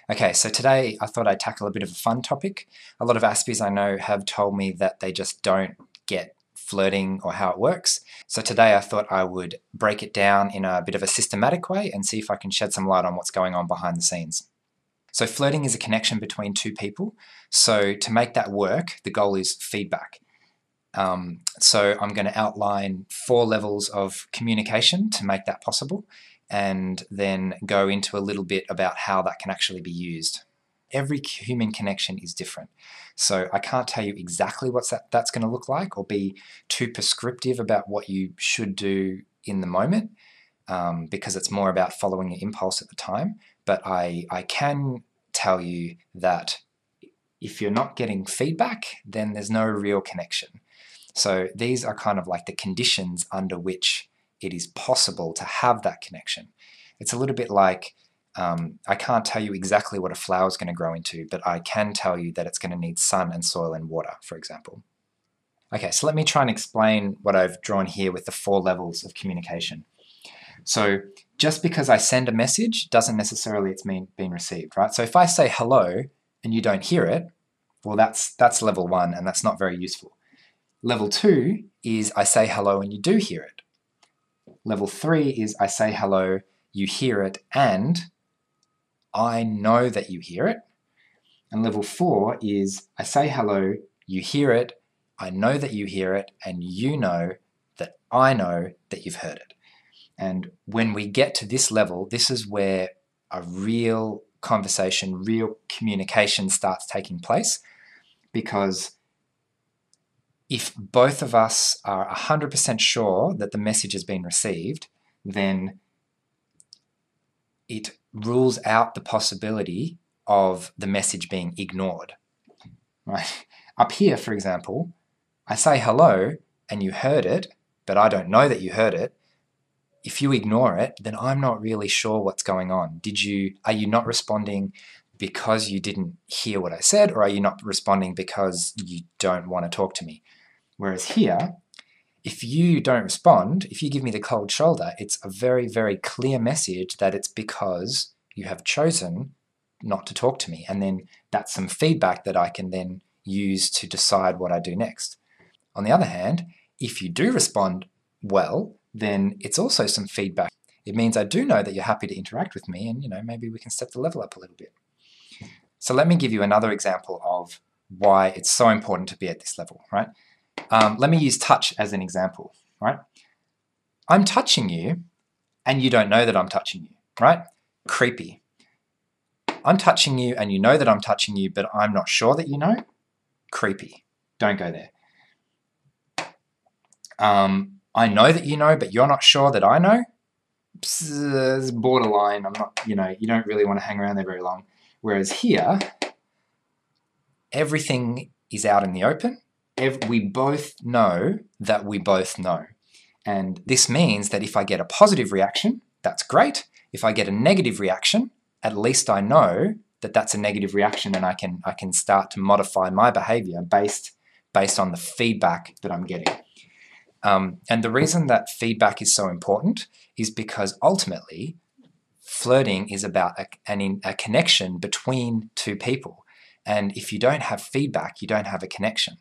Okay, so today I thought I'd tackle a bit of a fun topic. A lot of Aspies I know have told me that they just don't get flirting or how it works. So today I thought I would break it down in a bit of a systematic way and see if I can shed some light on what's going on behind the scenes. So flirting is a connection between two people. So to make that work, the goal is feedback. So I'm going to outline 4 levels of communication to make that possible, and then go into a little bit about how that can actually be used. Every human connection is different, so I can't tell you exactly what that's going to look like or be too prescriptive about what you should do in the moment, because it's more about following your impulse at the time. But I can tell you that if you're not getting feedback, then there's no real connection. So these are kind of like the conditions under which it is possible to have that connection. It's a little bit like, I can't tell you exactly what a flower is going to grow into, but I can tell you that it's going to need sun and soil and water, for example. Okay, so let me try and explain what I've drawn here with the 4 levels of communication. So just because I send a message doesn't necessarily it's been received, right? So if I say hello and you don't hear it, well, that's level 1, and that's not very useful. Level 2 is I say hello and you do hear it. Level 3 is I say hello, you hear it, and I know that you hear it. And level 4 is I say hello, you hear it, I know that you hear it, and you know that I know that you've heard it. And when we get to this level, this is where a real conversation, real communication starts taking place, because if both of us are 100% sure that the message has been received, then it rules out the possibility of the message being ignored. Right? Up here, for example, I say hello and you heard it, but I don't know that you heard it. If you ignore it, then I'm not really sure what's going on. Are you not responding because you didn't hear what I said, or are you not responding because you don't want to talk to me? Whereas here, if you don't respond, if you give me the cold shoulder, it's a very, very clear message that it's because you have chosen not to talk to me. And then that's some feedback that I can then use to decide what I do next. On the other hand, if you do respond well, then it's also some feedback. It means I do know that you're happy to interact with me, and maybe we can step the level up a little bit. So let me give you another example of why it's so important to be at this level, right? Let me use touch as an example, right? I'm touching you and you don't know that I'm touching you, right? Creepy. I'm touching you and you know that I'm touching you, but I'm not sure that you know. Creepy. Don't go there. I know that you know, but you're not sure that I know. It's borderline. I'm not, you don't really want to hang around there very long. Whereas here, everything is out in the open. We both know that we both know. And this means that if I get a positive reaction, that's great. If I get a negative reaction, at least I know that that's a negative reaction, and I can start to modify my behavior based on the feedback that I'm getting. And the reason that feedback is so important is because ultimately flirting is about a connection between two people. And if you don't have feedback, you don't have a connection.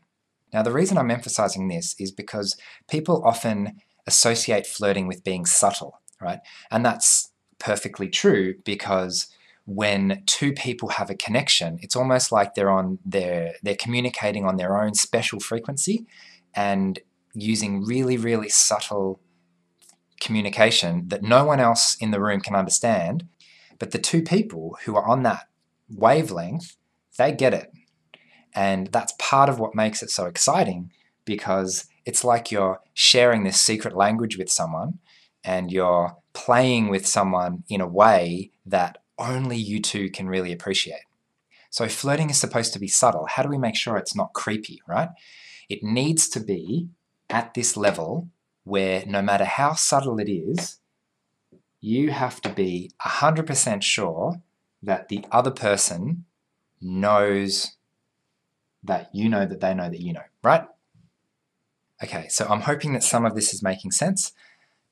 Now, the reason I'm emphasizing this is because people often associate flirting with being subtle, right? And that's perfectly true, because when two people have a connection, it's almost like they're communicating on their own special frequency and using really, really subtle communication that no one else in the room can understand. But the two people who are on that wavelength, they get it. And that's part of what makes it so exciting, because it's like you're sharing this secret language with someone and you're playing with someone in a way that only you two can really appreciate. So flirting is supposed to be subtle. How do we make sure it's not creepy, right? It needs to be at this level where no matter how subtle it is, you have to be 100% sure that the other person knows that you know that they know that you know, right? Okay, so I'm hoping that some of this is making sense.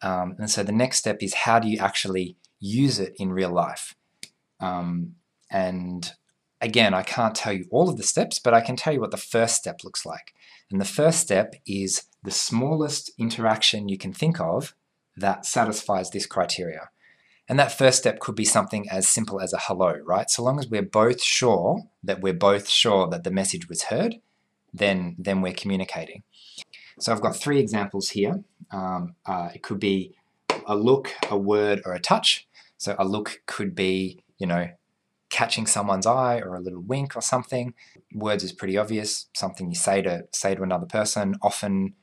And so the next step is, how do you actually use it in real life? And again, I can't tell you all of the steps, but I can tell you what the first step looks like. And the first step is the smallest interaction you can think of that satisfies this criteria. And that first step could be something as simple as a hello, right? So long as we're both sure that the message was heard, then we're communicating. So I've got 3 examples here. It could be a look, a word, or a touch. So a look could be, catching someone's eye or a little wink or something. Words is pretty obvious, something you say to another person, often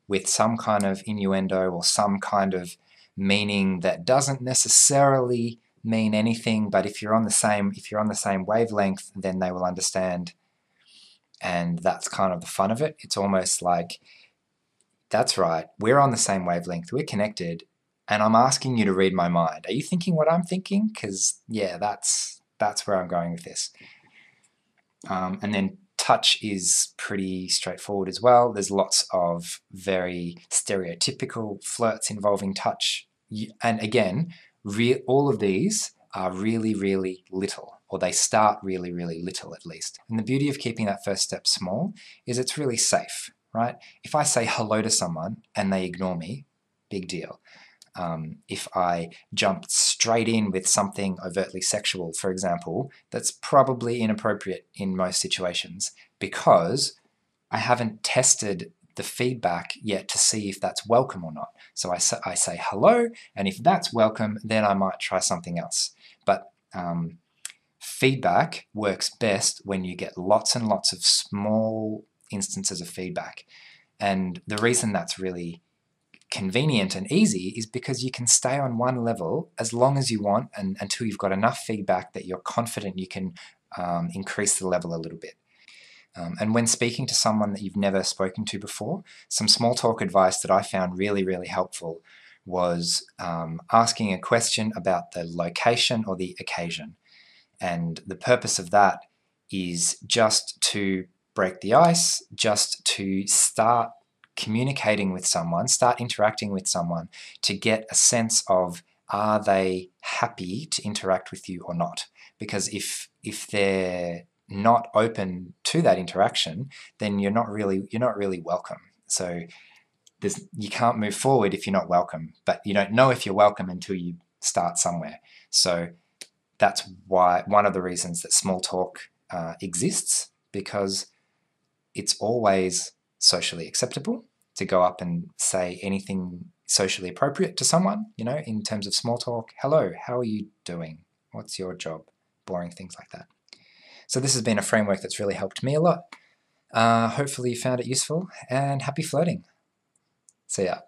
with some kind of innuendo or some kind of meaning that doesn't necessarily mean anything, but if you're on the same wavelength, then they will understand. And that's kind of the fun of it. It's almost like, that's right, we're on the same wavelength, we're connected, and I'm asking you to read my mind. Are you thinking what I'm thinking? Because yeah, that's where I'm going with this. And then touch is pretty straightforward as well. There's lots of very stereotypical flirts involving touch. And again, all of these are really, really little, or they start really, really little at least. And the beauty of keeping that first step small is it's really safe, right? If I say hello to someone and they ignore me, big deal. If I jumped straight in with something overtly sexual, for example, that's probably inappropriate in most situations because I haven't tested the feedback yet to see if that's welcome or not. So I say hello, and if that's welcome, then I might try something else. But feedback works best when you get lots and lots of small instances of feedback. And the reason that's really convenient and easy is because you can stay on one level as long as you want and until you've got enough feedback that you're confident you can increase the level a little bit. And when speaking to someone that you've never spoken to before, some small talk advice that I found really, really helpful was asking a question about the location or the occasion. And the purpose of that is just to break the ice, just to start communicating with someone, start interacting with someone to get a sense of, are they happy to interact with you or not? Because if they're not open to that interaction, then you're not really welcome. So you can't move forward if you're not welcome, but you don't know if you're welcome until you start somewhere. So that's why one of the reasons that small talk exists, because it's always socially acceptable to go up and say anything socially appropriate to someone, in terms of small talk. Hello, how are you doing? What's your job? Boring things like that. So this has been a framework that's really helped me a lot. Hopefully you found it useful, and happy flirting. See ya.